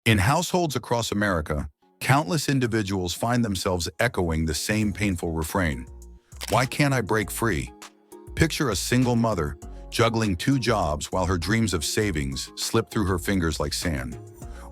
In households across America, countless individuals find themselves echoing the same painful refrain. Why can't I break free? Picture a single mother juggling two jobs while her dreams of savings slip through her fingers like sand.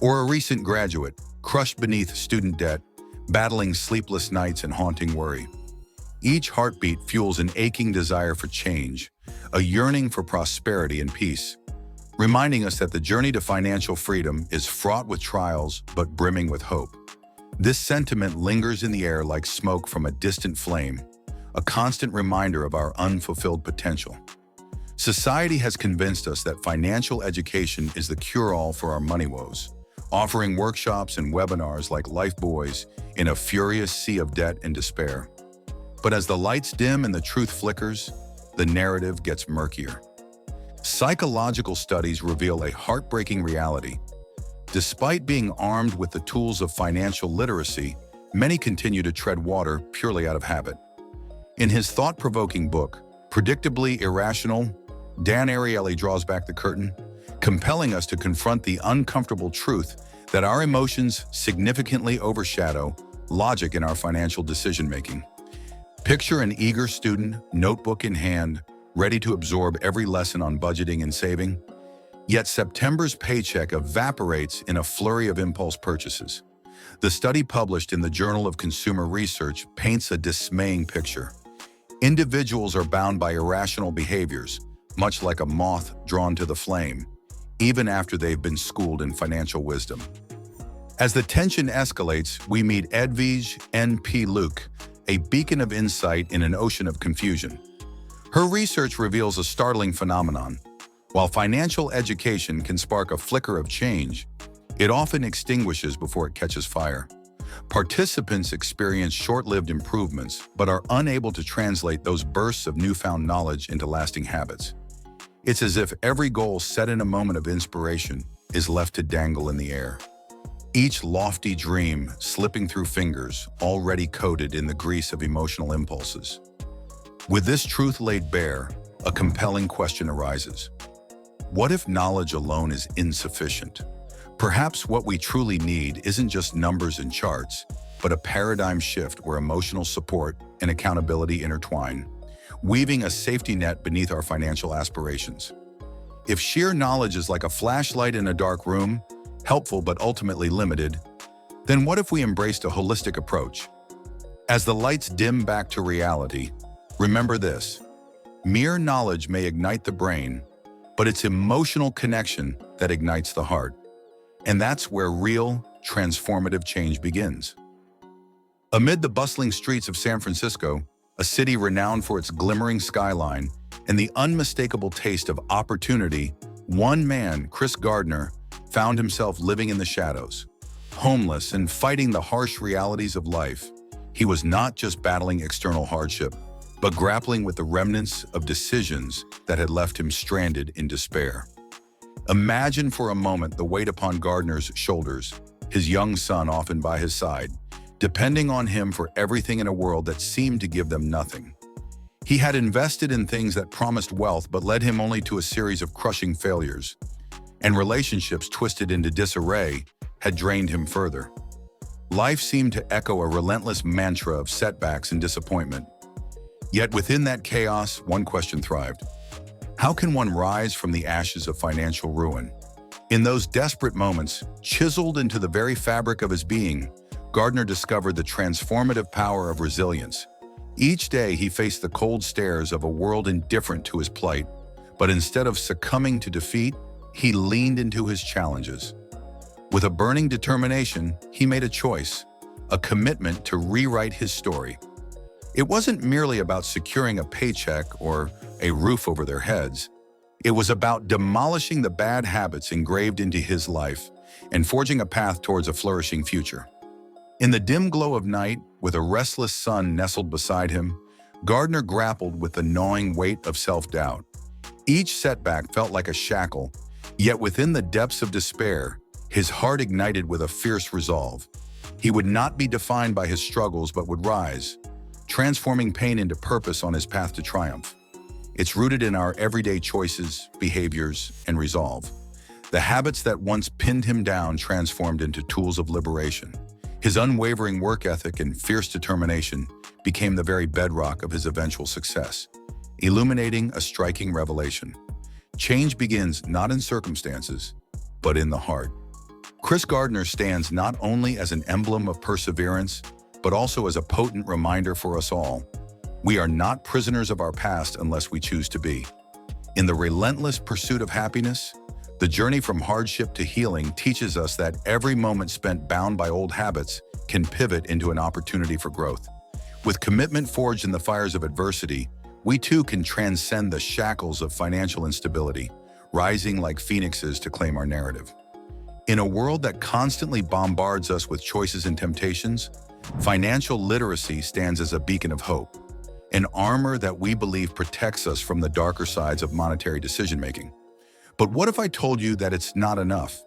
Or a recent graduate, crushed beneath student debt, battling sleepless nights and haunting worry. Each heartbeat fuels an aching desire for change, a yearning for prosperity and peace, reminding us that the journey to financial freedom is fraught with trials but brimming with hope. This sentiment lingers in the air like smoke from a distant flame, a constant reminder of our unfulfilled potential. Society has convinced us that financial education is the cure-all for our money woes, offering workshops and webinars like lifebuoys in a furious sea of debt and despair. But as the lights dim and the truth flickers, the narrative gets murkier. Psychological studies reveal a heartbreaking reality. Despite being armed with the tools of financial literacy, many continue to tread water purely out of habit. In his thought-provoking book, Predictably Irrational, Dan Ariely draws back the curtain, compelling us to confront the uncomfortable truth that our emotions significantly overshadow logic in our financial decision-making. Picture an eager student, notebook in hand, ready to absorb every lesson on budgeting and saving. Yet September's paycheck evaporates in a flurry of impulse purchases. The study published in the Journal of Consumer Research paints a dismaying picture. Individuals are bound by irrational behaviors, much like a moth drawn to the flame, even after they've been schooled in financial wisdom. As the tension escalates, we meet Edwige N.P. Luke, a beacon of insight in an ocean of confusion. Her research reveals a startling phenomenon. While financial education can spark a flicker of change, it often extinguishes before it catches fire. Participants experience short-lived improvements, but are unable to translate those bursts of newfound knowledge into lasting habits. It's as if every goal set in a moment of inspiration is left to dangle in the air. Each lofty dream slipping through fingers already coated in the grease of emotional impulses. With this truth laid bare, a compelling question arises. What if knowledge alone is insufficient? Perhaps what we truly need isn't just numbers and charts, but a paradigm shift where emotional support and accountability intertwine, weaving a safety net beneath our financial aspirations. If sheer knowledge is like a flashlight in a dark room, helpful but ultimately limited, then what if we embraced a holistic approach? As the lights dim back to reality, remember this: mere knowledge may ignite the brain, but it's emotional connection that ignites the heart. And that's where real, transformative change begins. Amid the bustling streets of San Francisco, a city renowned for its glimmering skyline and the unmistakable taste of opportunity, one man, Chris Gardner, found himself living in the shadows. Homeless and fighting the harsh realities of life, he was not just battling external hardship, but grappling with the remnants of decisions that had left him stranded in despair. Imagine for a moment the weight upon Gardner's shoulders, his young son often by his side, depending on him for everything in a world that seemed to give them nothing. He had invested in things that promised wealth but led him only to a series of crushing failures, and relationships twisted into disarray had drained him further. Life seemed to echo a relentless mantra of setbacks and disappointment. Yet within that chaos, one question thrived. How can one rise from the ashes of financial ruin? In those desperate moments, chiseled into the very fabric of his being, Gardner discovered the transformative power of resilience. Each day he faced the cold stares of a world indifferent to his plight, but instead of succumbing to defeat, he leaned into his challenges. With a burning determination, he made a choice, a commitment to rewrite his story. It wasn't merely about securing a paycheck or a roof over their heads. It was about demolishing the bad habits engraved into his life and forging a path towards a flourishing future. In the dim glow of night, with a restless son nestled beside him, Gardner grappled with the gnawing weight of self-doubt. Each setback felt like a shackle, yet within the depths of despair, his heart ignited with a fierce resolve. He would not be defined by his struggles but would rise, transforming pain into purpose on his path to triumph. It's rooted in our everyday choices, behaviors, and resolve. The habits that once pinned him down transformed into tools of liberation. His unwavering work ethic and fierce determination became the very bedrock of his eventual success, illuminating a striking revelation. Change begins not in circumstances, but in the heart. Chris Gardner stands not only as an emblem of perseverance, but also as a potent reminder for us all. We are not prisoners of our past unless we choose to be. In the relentless pursuit of happiness, the journey from hardship to healing teaches us that every moment spent bound by old habits can pivot into an opportunity for growth. With commitment forged in the fires of adversity, we too can transcend the shackles of financial instability, rising like phoenixes to claim our narrative. In a world that constantly bombards us with choices and temptations, financial literacy stands as a beacon of hope, an armor that we believe protects us from the darker sides of monetary decision-making. But what if I told you that it's not enough?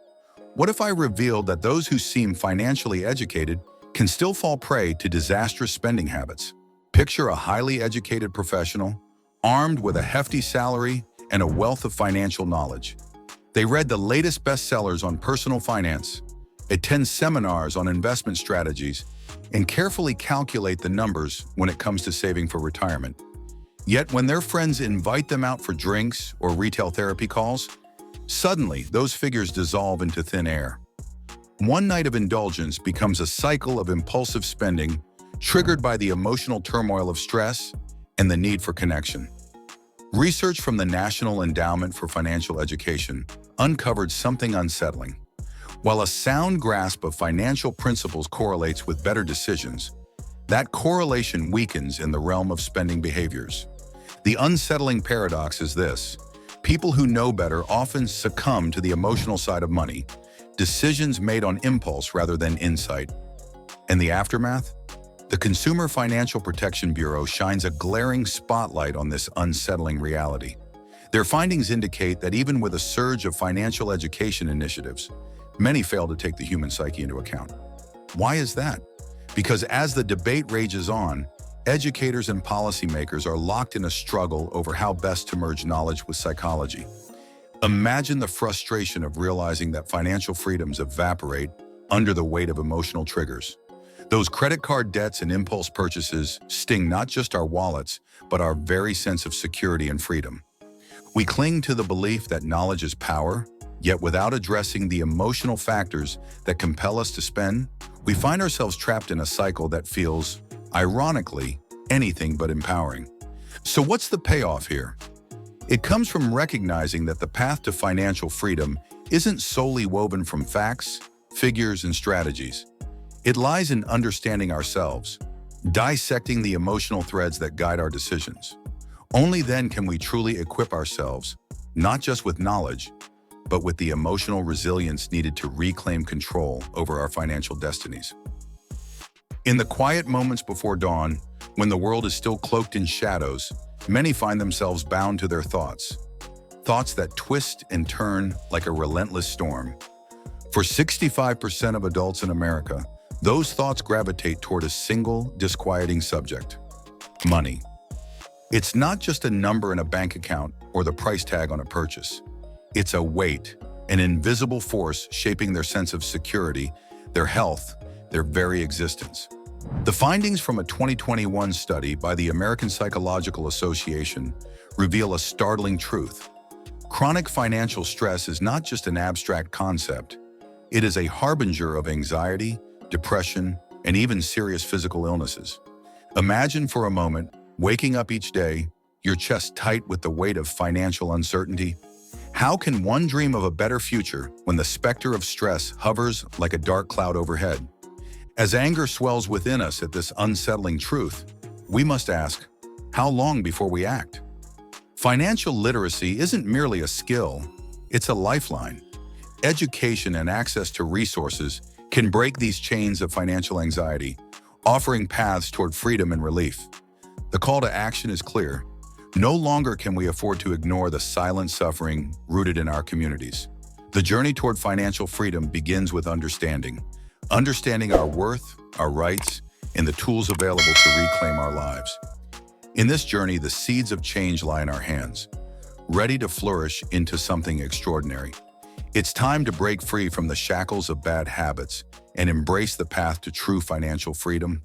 What if I revealed that those who seem financially educated can still fall prey to disastrous spending habits? Picture a highly educated professional, armed with a hefty salary and a wealth of financial knowledge. They read the latest bestsellers on personal finance, attend seminars on investment strategies, and carefully calculate the numbers when it comes to saving for retirement. Yet when their friends invite them out for drinks or retail therapy calls, suddenly those figures dissolve into thin air. One night of indulgence becomes a cycle of impulsive spending, triggered by the emotional turmoil of stress and the need for connection. Research from the National Endowment for Financial Education uncovered something unsettling. While a sound grasp of financial principles correlates with better decisions, that correlation weakens in the realm of spending behaviors. The unsettling paradox is this: people who know better often succumb to the emotional side of money, decisions made on impulse rather than insight. And the aftermath? The Consumer Financial Protection Bureau shines a glaring spotlight on this unsettling reality. Their findings indicate that even with a surge of financial education initiatives, many fail to take the human psyche into account. Why is that? Because as the debate rages on, educators and policymakers are locked in a struggle over how best to merge knowledge with psychology. Imagine the frustration of realizing that financial freedoms evaporate under the weight of emotional triggers. Those credit card debts and impulse purchases sting not just our wallets, but our very sense of security and freedom. We cling to the belief that knowledge is power, yet without addressing the emotional factors that compel us to spend, we find ourselves trapped in a cycle that feels, ironically, anything but empowering. So what's the payoff here? It comes from recognizing that the path to financial freedom isn't solely woven from facts, figures, and strategies. It lies in understanding ourselves, dissecting the emotional threads that guide our decisions. Only then can we truly equip ourselves, not just with knowledge, but with the emotional resilience needed to reclaim control over our financial destinies. In the quiet moments before dawn, when the world is still cloaked in shadows, many find themselves bound to their thoughts that twist and turn like a relentless storm. For 65% of adults in America, those thoughts gravitate toward a single, disquieting subject: money. It's not just a number in a bank account or the price tag on a purchase. It's a weight, an invisible force shaping their sense of security, their health, their very existence. The findings from a 2021 study by the American Psychological Association reveal a startling truth. Chronic financial stress is not just an abstract concept. It is a harbinger of anxiety, depression, and even serious physical illnesses. Imagine for a moment waking up each day, your chest tight with the weight of financial uncertainty. How can one dream of a better future when the specter of stress hovers like a dark cloud overhead? As anger swells within us at this unsettling truth, we must ask, how long before we act? Financial literacy isn't merely a skill, it's a lifeline. Education and access to resources can break these chains of financial anxiety, offering paths toward freedom and relief. The call to action is clear. No longer can we afford to ignore the silent suffering rooted in our communities. The journey toward financial freedom begins with understanding our worth, our rights, and the tools available to reclaim our lives. In this journey, the seeds of change lie in our hands, ready to flourish into something extraordinary. It's time to break free from the shackles of bad habits and embrace the path to true financial freedom.